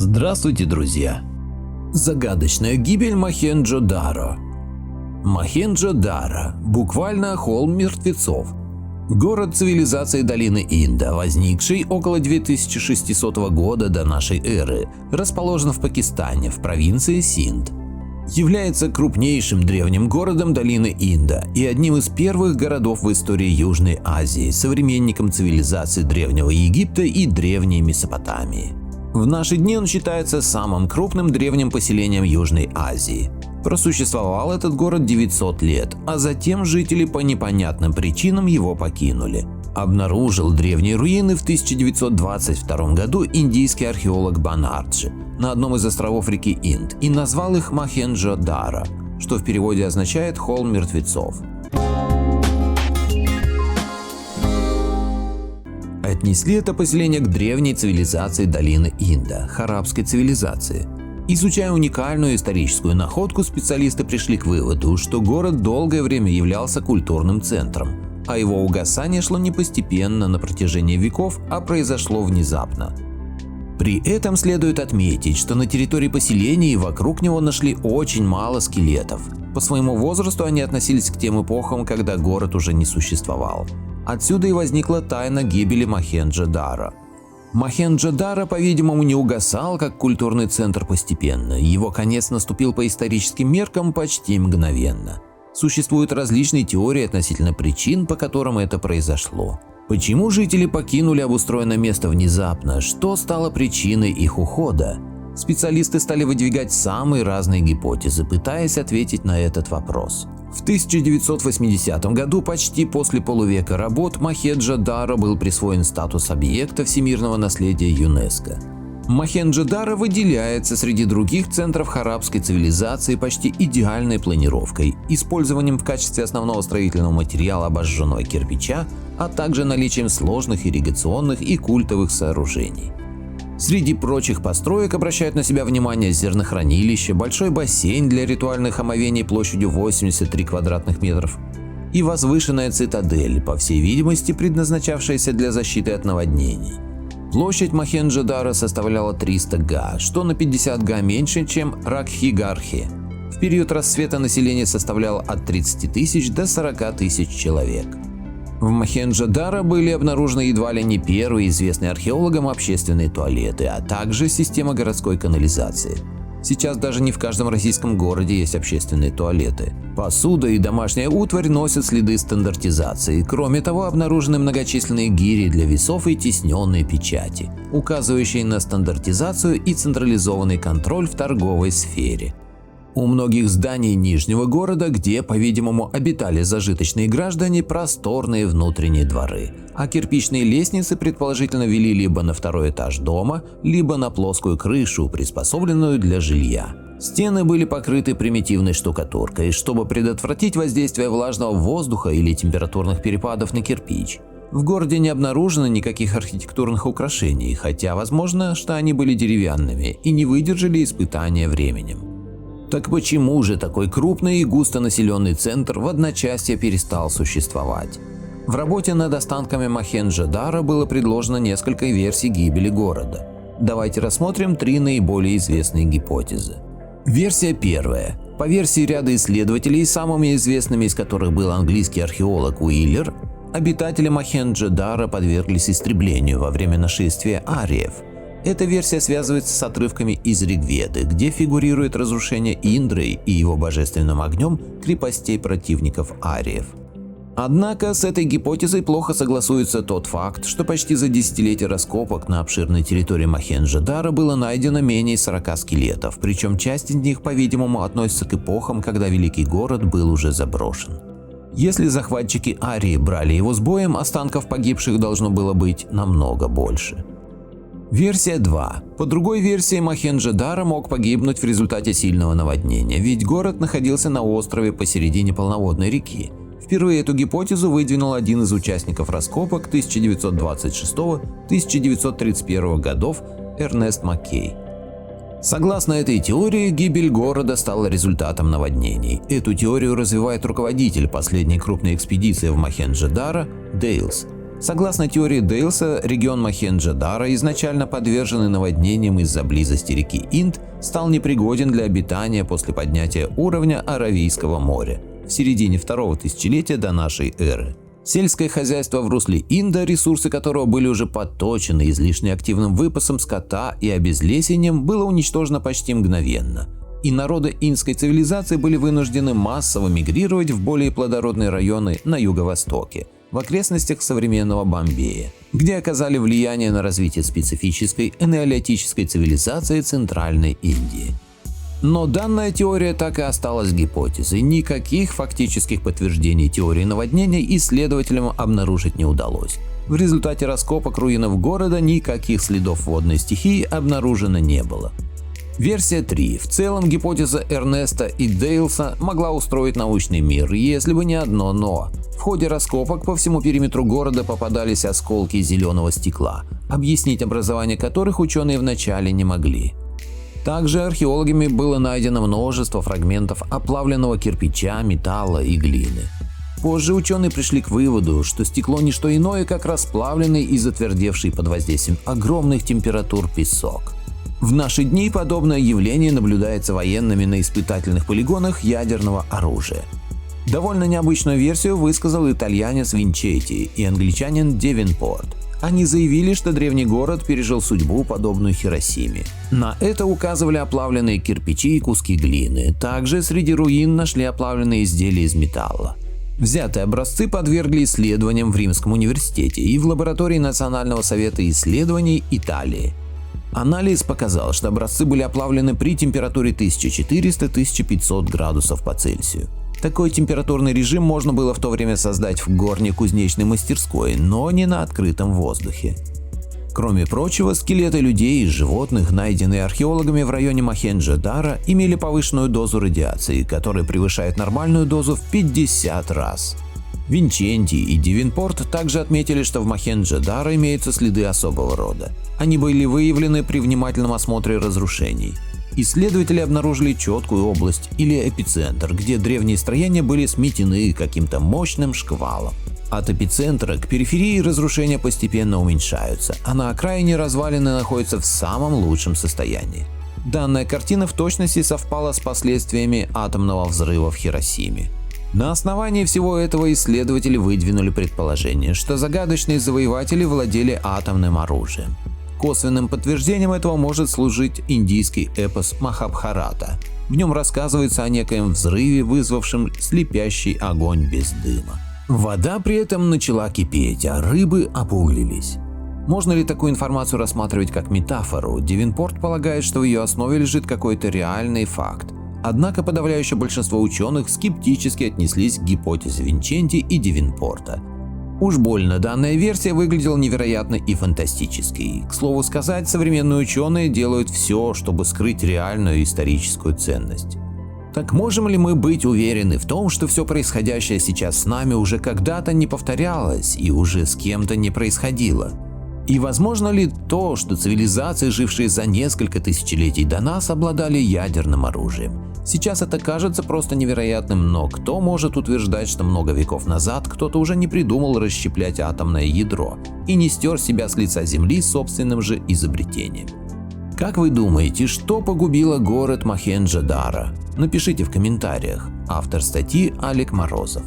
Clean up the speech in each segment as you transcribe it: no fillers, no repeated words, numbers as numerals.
Здравствуйте, друзья! Загадочная гибель Мохенджо-Даро. Мохенджо-Даро – буквально холм мертвецов. Город цивилизации долины Инда, возникший около 2600 года до нашей эры, расположен в Пакистане, в провинции Синд. Является крупнейшим древним городом долины Инда и одним из первых городов в истории Южной Азии, современником цивилизации Древнего Египта и Древней Месопотамии. В наши дни он считается самым крупным древним поселением Южной Азии. Просуществовал этот город 900 лет, а затем жители по непонятным причинам его покинули. Обнаружил древние руины в 1922 году индийский археолог Банарджи на одном из островов реки Инд и назвал их Мохенджо-Даро, что в переводе означает «холм мертвецов». Отнесли это поселение к древней цивилизации долины Инда, харабской цивилизации. Изучая уникальную историческую находку, специалисты пришли к выводу, что город долгое время являлся культурным центром, а его угасание шло не постепенно на протяжении веков, а произошло внезапно. При этом следует отметить, что на территории поселения и вокруг него нашли очень мало скелетов. По своему возрасту они относились к тем эпохам, когда город уже не существовал. Отсюда и возникла тайна гибели Мохенджо-Даро. Мохенджо-Даро, по-видимому, не угасал как культурный центр постепенно, его конец наступил по историческим меркам почти мгновенно. Существуют различные теории относительно причин, по которым это произошло. Почему жители покинули обустроенное место внезапно? Что стало причиной их ухода? Специалисты стали выдвигать самые разные гипотезы, пытаясь ответить на этот вопрос. В 1980 году, почти после полувека работ, Мохенджо-Даро был присвоен статус объекта всемирного наследия ЮНЕСКО. Мохенджо-Даро выделяется среди других центров харабской цивилизации почти идеальной планировкой, использованием в качестве основного строительного материала обожженного кирпича, а также наличием сложных ирригационных и культовых сооружений. Среди прочих построек обращают на себя внимание зернохранилище, большой бассейн для ритуальных омовений площадью 83 квадратных метров и возвышенная цитадель, по всей видимости предназначавшаяся для защиты от наводнений. Площадь Мохенджо-Даро составляла 300 га, что на 50 га меньше, чем Ракхигархи. В период расцвета население составляло от 30 тысяч до 40 тысяч человек. В Мохенджо-Даро были обнаружены едва ли не первые известные археологам общественные туалеты, а также система городской канализации. Сейчас даже не в каждом российском городе есть общественные туалеты. Посуда и домашняя утварь носят следы стандартизации. Кроме того, обнаружены многочисленные гири для весов и тисненные печати, указывающие на стандартизацию и централизованный контроль в торговой сфере. У многих зданий Нижнего города, где, по-видимому, обитали зажиточные граждане, просторные внутренние дворы, а кирпичные лестницы предположительно вели либо на второй этаж дома, либо на плоскую крышу, приспособленную для жилья. Стены были покрыты примитивной штукатуркой, чтобы предотвратить воздействие влажного воздуха или температурных перепадов на кирпич. В городе не обнаружено никаких архитектурных украшений, хотя возможно, что они были деревянными и не выдержали испытания временем. Так почему же такой крупный и густонаселенный центр в одночасье перестал существовать? В работе над останками Мохенджо-Даро было предложено несколько версий гибели города. Давайте рассмотрим три наиболее известные гипотезы. Версия первая. По версии ряда исследователей, самыми известными из которых был английский археолог Уиллер, обитатели Мохенджо-Даро подверглись истреблению во время нашествия ариев. Эта версия связывается с отрывками из Ригведы, где фигурирует разрушение Индрой и его божественным огнем крепостей противников ариев. Однако с этой гипотезой плохо согласуется тот факт, что почти за десятилетие раскопок на обширной территории Мохенджо-Даро было найдено менее 40 скелетов, причем часть из них, по-видимому, относится к эпохам, когда великий город был уже заброшен. Если захватчики арии брали его с боем, останков погибших должно было быть намного больше. Версия 2. По другой версии, Мохенджо-Даро мог погибнуть в результате сильного наводнения, ведь город находился на острове посередине полноводной реки. Впервые эту гипотезу выдвинул один из участников раскопок 1926-1931 годов Эрнест Маккей. Согласно этой теории, гибель города стала результатом наводнений. Эту теорию развивает руководитель последней крупной экспедиции в Мохенджо-Даро Дейлс. Согласно теории Дейлса, регион Мохенджо-Даро, изначально подверженный наводнениям из-за близости реки Инд, стал непригоден для обитания после поднятия уровня Аравийского моря в середине второго тысячелетия до нашей эры. Сельское хозяйство в русле Инда, ресурсы которого были уже подточены излишне активным выпасом скота и обезлесением, было уничтожено почти мгновенно. И народы инской цивилизации были вынуждены массово мигрировать в более плодородные районы на юго-востоке, в окрестностях современного Бомбея, где оказали влияние на развитие специфической энеолитической цивилизации Центральной Индии. Но данная теория так и осталась гипотезой, никаких фактических подтверждений теории наводнения исследователям обнаружить не удалось. В результате раскопок руинов города никаких следов водной стихии обнаружено не было. Версия 3. В целом гипотеза Эрнеста и Дейлса могла устроить научный мир, если бы не одно «но». В ходе раскопок по всему периметру города попадались осколки зеленого стекла, объяснить образование которых ученые вначале не могли. Также археологами было найдено множество фрагментов оплавленного кирпича, металла и глины. Позже ученые пришли к выводу, что стекло не что иное, как расплавленный и затвердевший под воздействием огромных температур песок. В наши дни подобное явление наблюдается военными на испытательных полигонах ядерного оружия. Довольно необычную версию высказал итальянец Винчетти и англичанин Девинпорт. Они заявили, что древний город пережил судьбу, подобную Хиросиме. На это указывали оплавленные кирпичи и куски глины. Также среди руин нашли оплавленные изделия из металла. Взятые образцы подвергли исследованиям в Римском университете и в лаборатории Национального совета исследований Италии. Анализ показал, что образцы были оплавлены при температуре 1400-1500 градусов по Цельсию. Такой температурный режим можно было в то время создать в горне-кузнечной мастерской, но не на открытом воздухе. Кроме прочего, скелеты людей и животных, найденные археологами в районе Мохенджо-Даро, имели повышенную дозу радиации, которая превышает нормальную дозу в 50 раз. Винчетти и Девинпорт также отметили, что в Мохенджо-Даро имеются следы особого рода. Они были выявлены при внимательном осмотре разрушений. Исследователи обнаружили четкую область или эпицентр, где древние строения были сметены каким-то мощным шквалом. От эпицентра к периферии разрушения постепенно уменьшаются, а на окраине развалины находятся в самом лучшем состоянии. Данная картина в точности совпала с последствиями атомного взрыва в Хиросиме. На основании всего этого исследователи выдвинули предположение, что загадочные завоеватели владели атомным оружием. Косвенным подтверждением этого может служить индийский эпос Махабхарата. В нем рассказывается о некоем взрыве, вызвавшем слепящий огонь без дыма. Вода при этом начала кипеть, а рыбы обуглились. Можно ли такую информацию рассматривать как метафору? Девинпорт полагает, что в ее основе лежит какой-то реальный факт. Однако подавляющее большинство ученых скептически отнеслись к гипотезе Винчетти и Девинпорта. Уж больно данная версия выглядела невероятной и фантастической. К слову сказать, современные ученые делают все, чтобы скрыть реальную историческую ценность. Так можем ли мы быть уверены в том, что все происходящее сейчас с нами уже когда-то не повторялось и уже с кем-то не происходило? И возможно ли то, что цивилизации, жившие за несколько тысячелетий до нас, обладали ядерным оружием? Сейчас это кажется просто невероятным, но кто может утверждать, что много веков назад кто-то уже не придумал расщеплять атомное ядро и не стер себя с лица Земли собственным же изобретением? Как вы думаете, что погубило город Мохенджо-Даро? Напишите в комментариях. Автор статьи Олег Морозов.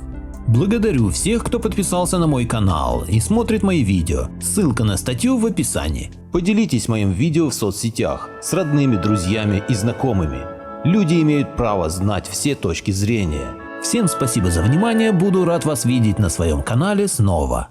Благодарю всех, кто подписался на мой канал и смотрит мои видео. Ссылка на статью в описании. Поделитесь моим видео в соцсетях с родными, друзьями и знакомыми. Люди имеют право знать все точки зрения. Всем спасибо за внимание, буду рад вас видеть на своем канале снова.